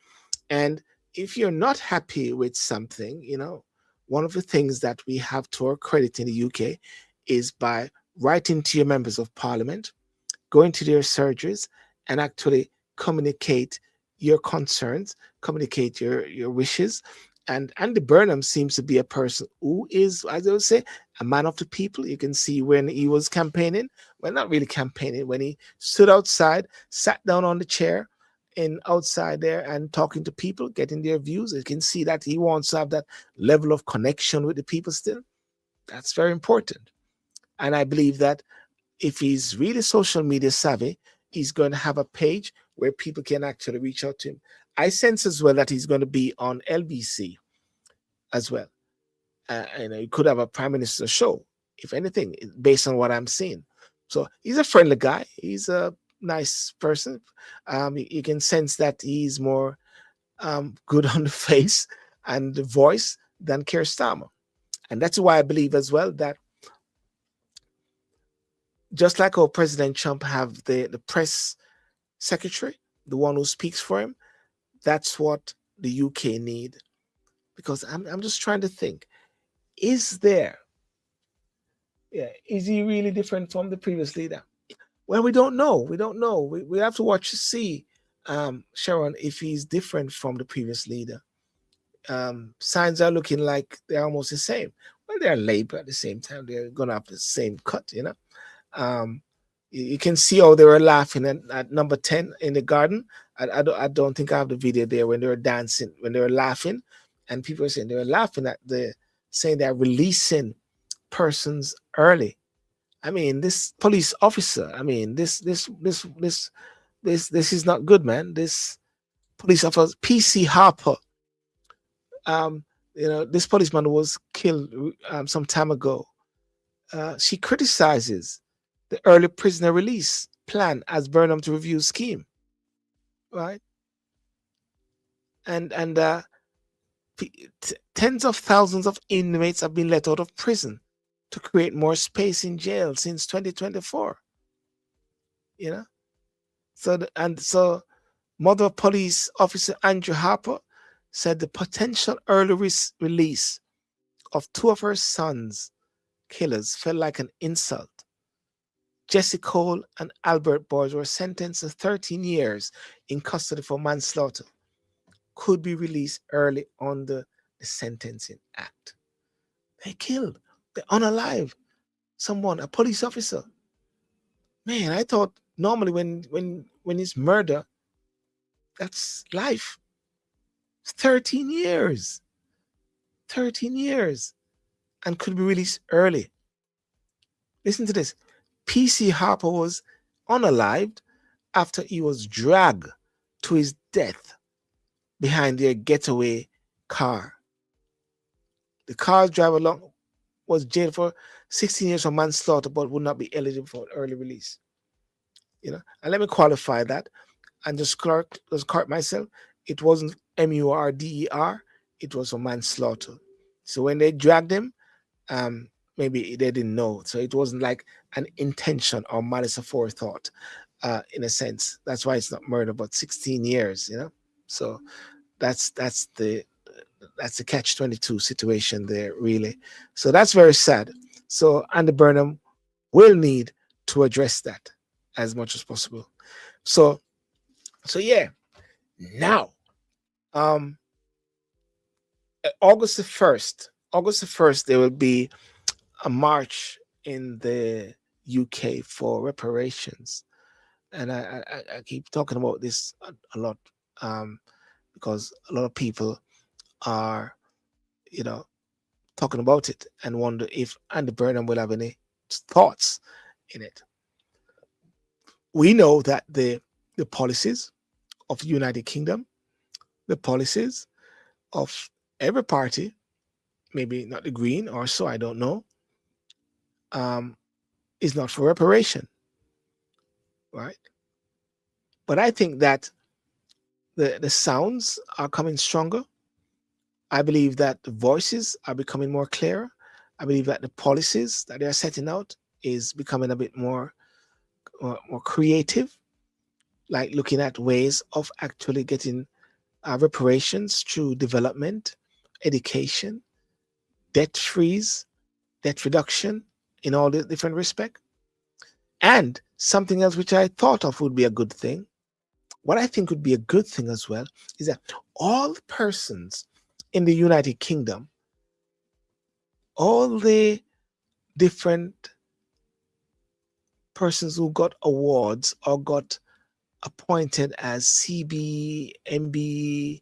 [SPEAKER 1] And if you're not happy with something, one of the things that we have to our credit in the UK is by writing to your members of parliament, going to their surgeries, and actually communicate your concerns, communicate your wishes. And Andy Burnham seems to be a person who is, as I would say, a man of the people. You can see when he was campaigning, well, not really campaigning, when he stood outside, sat down on the chair in outside there and talking to people, getting their views. You can see that he wants to have that level of connection with the people still. That's very important. And I believe that if he's really social media savvy, he's going to have a page where people can actually reach out to him. I sense as well that he's going to be on LBC as well. He could have a prime minister show, if anything, based on what I'm seeing. So he's a friendly guy. He's a nice person. You can sense that he's more good on the face and the voice than Keir Starmer. And that's why I believe as well that just like our President Trump have the press secretary, the one who speaks for him, that's what the UK need. Because I'm just trying to think, is there, is he really different from the previous leader? Well, we don't know. We don't know. We have to watch to see, Sharon, if he's different from the previous leader. Signs are looking like they're almost the same. Well, they're Labour at the same time. They're going to have the same cut. Um, you can see how they were laughing at number 10 in the garden. I don't think I have the video there when they were dancing, when they were laughing, and people were saying they were laughing at saying they're releasing persons early. I mean, this police officer. I mean, this is not good, man. This police officer, PC Harper. Um, this policeman was killed some time ago. She criticizes the early prisoner release plan as Burnham to review scheme, right? And tens of thousands of inmates have been let out of prison to create more space in jail since 2024. You know, so Mother Police Officer Andrew Harper said the potential early release of two of her sons' killers felt like an insult. Jesse Cole and Albert Boys were sentenced to 13 years in custody for manslaughter, could be released early under the Sentencing Act. They killed, they unalive someone, a police officer. Man, I thought normally when it's murder, that's life. 13 years. 13 years. And could be released early. Listen to this. PC Harper was unalived after he was dragged to his death behind their getaway car. The car's driver was jailed for 16 years for manslaughter but would not be eligible for early release. And let me qualify that and just correct myself. It wasn't murder, it was for manslaughter. So when they dragged him, maybe they didn't know. So it wasn't like an intention or malice aforethought, in a sense. That's why it's not murder, but 16 years, So that's the catch-22 situation there, really. So that's very sad. So Andy Burnham will need to address that as much as possible. So yeah. Now, August the 1st, there will be a march in the UK for reparations. And I keep talking about this a lot, because a lot of people are, talking about it and wonder if Andy Burnham will have any thoughts in it. We know that the policies of the United Kingdom, the policies of every party, maybe not the Green or so, I don't know, is not for reparation, right? But I think that the sounds are coming stronger. I believe that the voices are becoming more clear. I believe that the policies that they are setting out is becoming a bit more creative, like looking at ways of actually getting reparations through development, education, debt freeze, debt reduction in all the different respects. And something else which I thought of would be a good thing, what I think would be a good thing as well, is that all the persons in the United Kingdom, all the different persons who got awards or got appointed as CB, MB,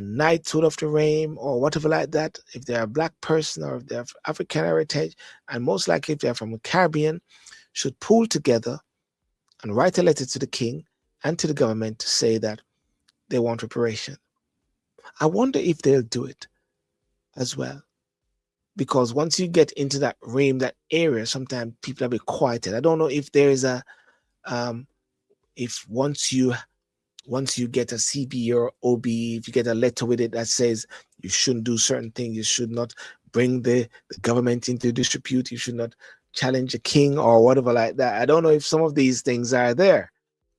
[SPEAKER 1] Knighthood of the Realm, or whatever like that, if they're a black person or if they have African heritage, and most likely if they're from the Caribbean, should pool together and write a letter to the king and to the government to say that they want reparation. I wonder if they'll do it as well. Because once you get into that realm, that area, sometimes people are a bit quieted. I don't know if there is a, if once you get a CB or OB, if you get a letter with it that says you shouldn't do certain things, you should not bring the government into dispute, you should not challenge a king or whatever like that. I don't know if some of these things are there,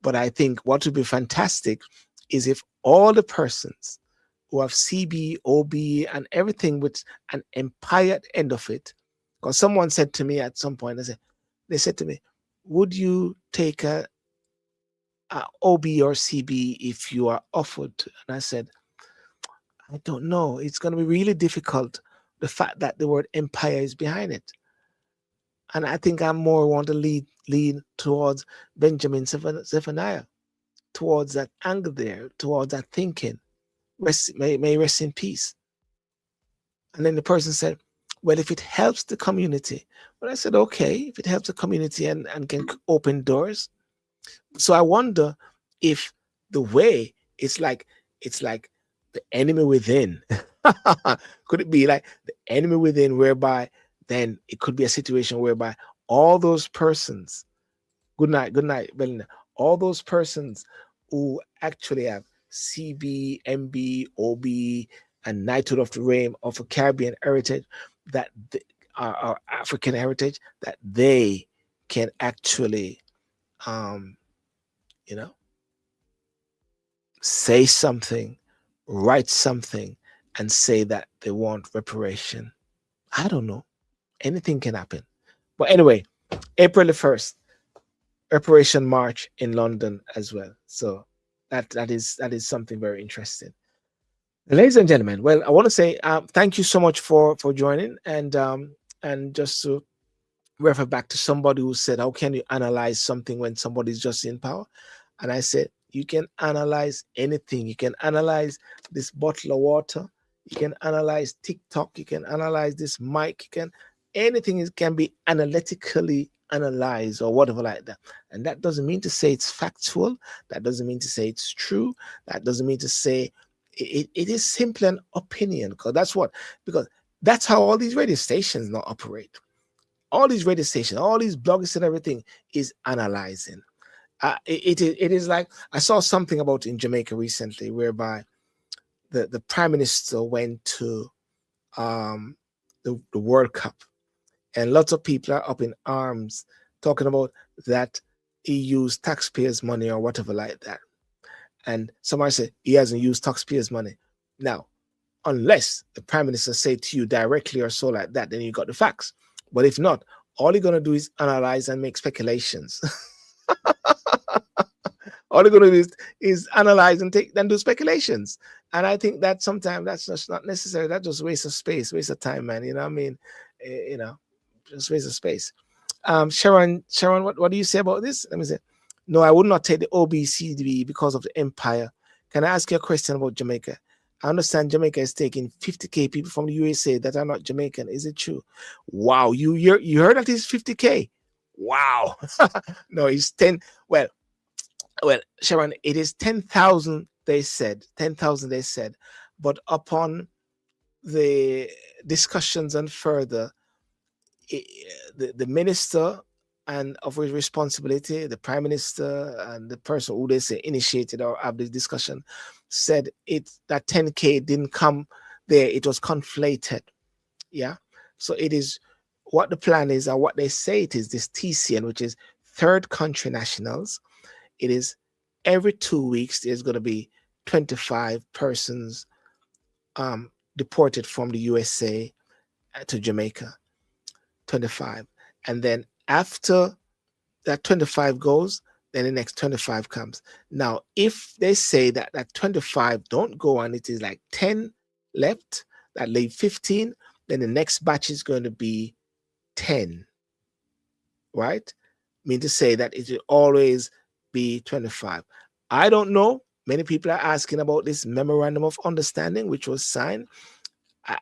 [SPEAKER 1] but I think what would be fantastic is if all the persons who have CB, OB, and everything with an empire at the end of it, because someone said to me at some point, they said to me, would you take a OB or CB if you are offered? And I said, I don't know. It's going to be really difficult. The fact that the word empire is behind it. And I think I more want to lean towards Benjamin Zephaniah, towards that angle there, towards that thinking. May rest in peace. And then the person said, well, if it helps the community. Well, I said, okay, if it helps the community and can open doors. So I wonder if the way it's like the enemy within. Could it be like the enemy within, whereby then it could be a situation whereby all those persons, good night, Belinda, all those persons who actually have CB, MB, OB, and Knighthood of the Realm of a Caribbean heritage, that are African heritage, that they can actually, you know, say something, write something, and say that they want reparation. I don't know. Anything can happen. But anyway, April the 1st, Reparation March in London as well. So that is something very interesting. Ladies and gentlemen, well, I want to say thank you so much for joining, and just to refer back to somebody who said, how can you analyze something when somebody's just in power? And I said, you can analyze anything. You can analyze this bottle of water. You can analyze TikTok. You can analyze this mic. You can, anything can be analytically analyzed or whatever like that. And that doesn't mean to say it's factual. That doesn't mean to say it's true. That doesn't mean to say it is simply an opinion, because that's how all these radio stations now operate. All these radio stations, all these bloggers and everything is analyzing. It is like, I saw something about in Jamaica recently, whereby the prime minister went to um, the World Cup, and lots of people are up in arms talking about that he used taxpayers' money or whatever like that. And somebody said he hasn't used taxpayers' money. Now, unless the prime minister say to you directly or so like that, then you got the facts. But if not, all you're gonna do is analyze and make speculations. All you're gonna do is analyze and take then do speculations. And I think that sometimes that's just not necessary. That just waste of space, waste of time, man. You know what I mean? Just waste of space. Sharon, what do you say about this? Let me say, no, I would not take the OBCDB because of the empire. Can I ask you a question about Jamaica? I understand Jamaica is taking 50K people from the USA that are not Jamaican. Is it true? Wow, you heard that it's 50K? Wow. No, it's 10. Well, Sharon, it is 10,000. They said 10,000. They said, but upon the discussions and further, the minister and of his responsibility, the prime minister and the person who they say initiated or have this discussion, said it that 10K didn't come there. It was conflated. Yeah. So it is what the plan is, or what they say it is, this TCN, which is third country nationals. It is every 2 weeks there's going to be 25 persons deported from the USA to Jamaica. 25. And then after that 25 goes, then the next 25 comes. Now, if they say that 25 don't go and it is like 10 left, that leave 15, then the next batch is going to be 10, right? Mean to say that it will always be 25. I don't know. Many people are asking about this memorandum of understanding, which was signed.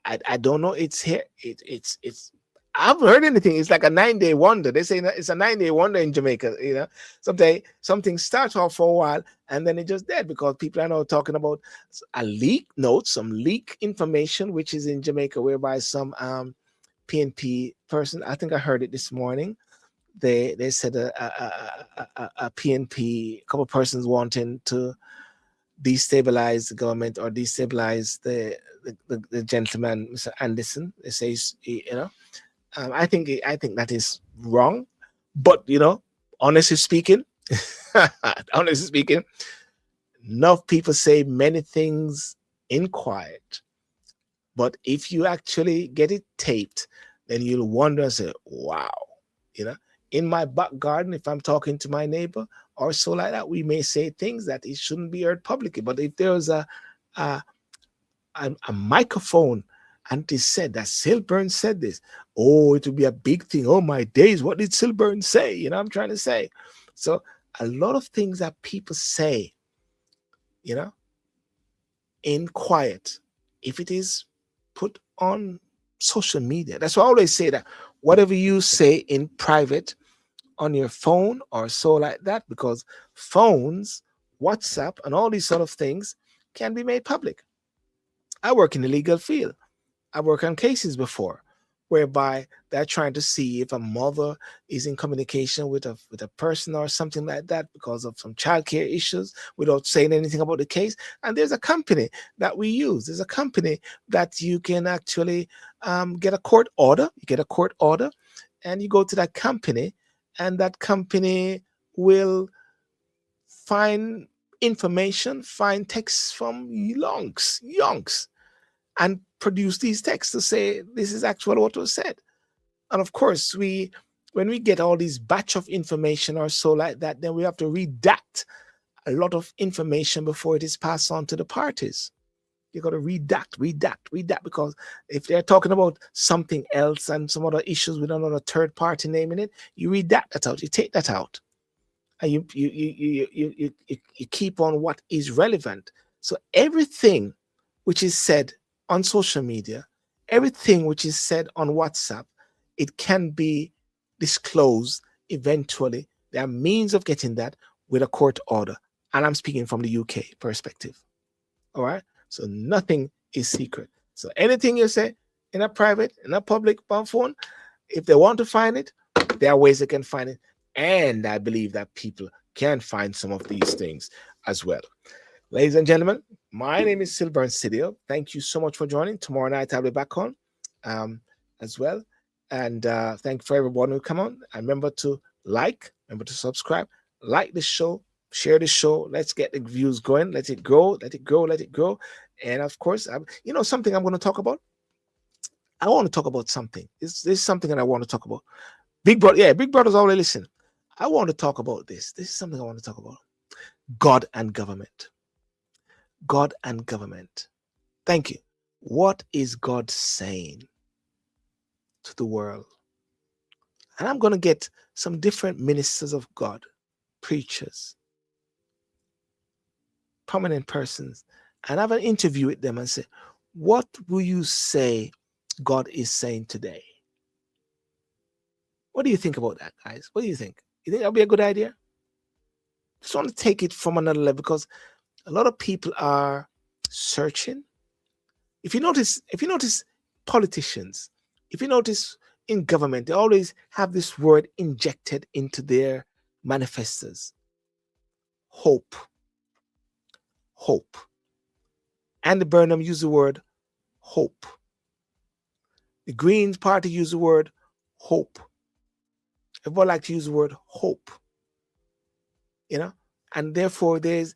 [SPEAKER 1] I don't know. It's here. It's I haven't heard anything. It's like a 9-day wonder. They say that it's a 9-day wonder in Jamaica. Something starts off for a while and then it just dead, because people are now talking about a leak note, some leak information, which is in Jamaica, whereby some PNP person, I think I heard it this morning. They said a PNP, a couple of persons wanting to destabilize the government or destabilize the gentleman, Mr. Anderson. They say, I think that is wrong. But honestly speaking, honestly speaking, enough people say many things in quiet. But if you actually get it taped, then you'll wonder and say, wow, in my back garden, if I'm talking to my neighbor or so like that, we may say things that it shouldn't be heard publicly. But if there's a microphone and it is said that Sylbourne said this, oh, it will be a big thing. Oh my days, what did Sylbourne say? I'm trying to say. So a lot of things that people say, in quiet, if it is put on social media, that's why I always say that whatever you say in private on your phone or so like that, because phones, WhatsApp, and all these sort of things can be made public. I work in the legal field. I work on cases before whereby they're trying to see if a mother is in communication with a person or something like that because of some childcare issues without saying anything about the case. And there's a company that we use. There's a company that you can actually get a court order. You get a court order and you go to that company, and that company will find information, find texts from yonks, and produce these texts to say this is actually what was said. And of course, when we get all these batch of information or so like that, then we have to redact a lot of information before it is passed on to the parties. You got to redact, because if they're talking about something else and some other issues with another third party naming it, you redact that out, you take that out, and you keep on what is relevant. So everything which is said on social media, everything which is said on WhatsApp, it can be disclosed eventually. There are means of getting that with a court order. And I'm speaking from the UK perspective. All right. So nothing is secret. So anything you say in a private, in a public phone, if they want to find it, there are ways they can find it. And I believe that people can find some of these things as well. Ladies and gentlemen, my name is Sylbourne Sydial. Thank you so much for joining. Tomorrow night I'll be back on as well. And thank you for everyone who come on. And remember to remember to subscribe, like the show, share the show. Let's get the views going. Let it grow, let it grow, let it grow. And of course, something I'm going to talk about. I want to talk about something. This is something that I want to talk about. Big Brother's already listen. I want to talk about this. This is something I want to talk about. God and government. God and government. Thank you. What is God saying to the world? And I'm going to get some different ministers of God, preachers, prominent persons, and have an interview with them and say, what will you say God is saying today? What do you think about that, guys? What do you think? You think that'll be a good idea? Just want to take it from another level, because a lot of people are searching. If you notice politicians, if you notice in government, they always have this word injected into their manifestos. Hope. Hope. And Burnham used the word hope. The Green Party used the word hope. Everyone like to use the word hope. And therefore there's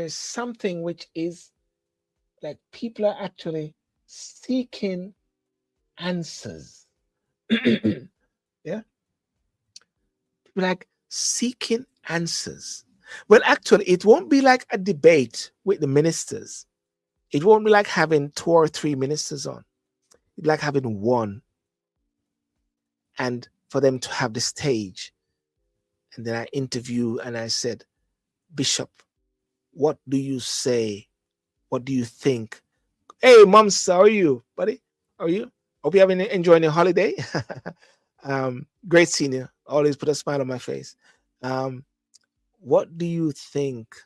[SPEAKER 1] something which is like people are actually seeking answers. Yeah. Like seeking answers. Well, actually, it won't be like a debate with the ministers. It won't be like having 2 or 3 ministers on. It'd be like having one, and for them to have the stage. And then I interview and I said, Bishop, what do you say? What do you think? Hey, Mums, how are you, buddy? How are you? Hope you're enjoying your holiday. Great seeing you. Always put a smile on my face. What do you think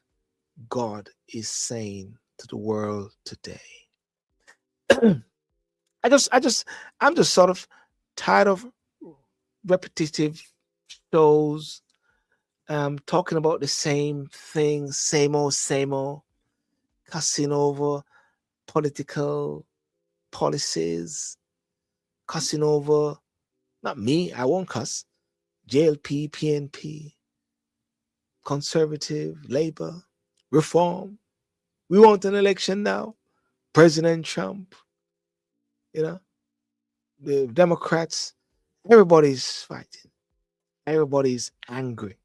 [SPEAKER 1] God is saying to the world today? I'm just sort of tired of repetitive shows, talking about the same thing, same old, cussing over political policies, cussing over, not me, I won't cuss, JLP, PNP, Conservative, Labour, Reform. We want an election now. President Trump, the Democrats, everybody's fighting. Everybody's angry.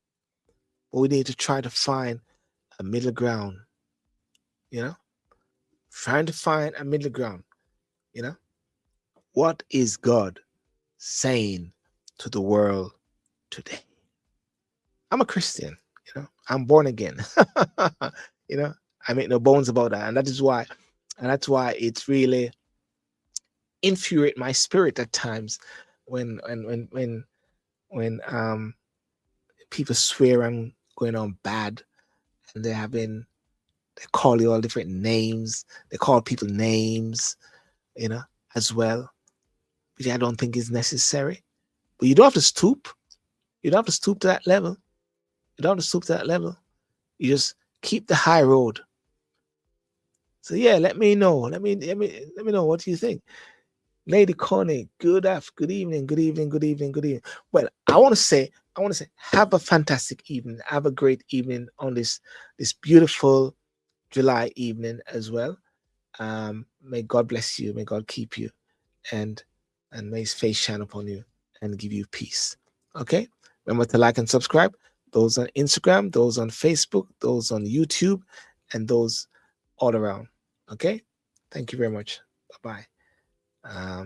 [SPEAKER 1] But we need to try to find a middle ground, trying to find a middle ground, What is God saying to the world today? I'm a Christian, I'm born again, I make no bones about that. And that's why it's really infuriate my spirit at times when people swear I'm going on bad, and they call you all different names. They call people names, as well, which I don't think is necessary. But you don't have to stoop. You don't have to stoop to that level. You just keep the high road. So yeah, let me know. Let me know. What do you think? Lady Connie, good evening. Well, I want to say, have a fantastic evening. Have a great evening on this beautiful July evening as well. May God bless you. May God keep you, and may His face shine upon you and give you peace. Okay. Remember to like and subscribe. Those on Instagram, those on Facebook, those on YouTube, and those all around. Okay. Thank you very much. Bye bye.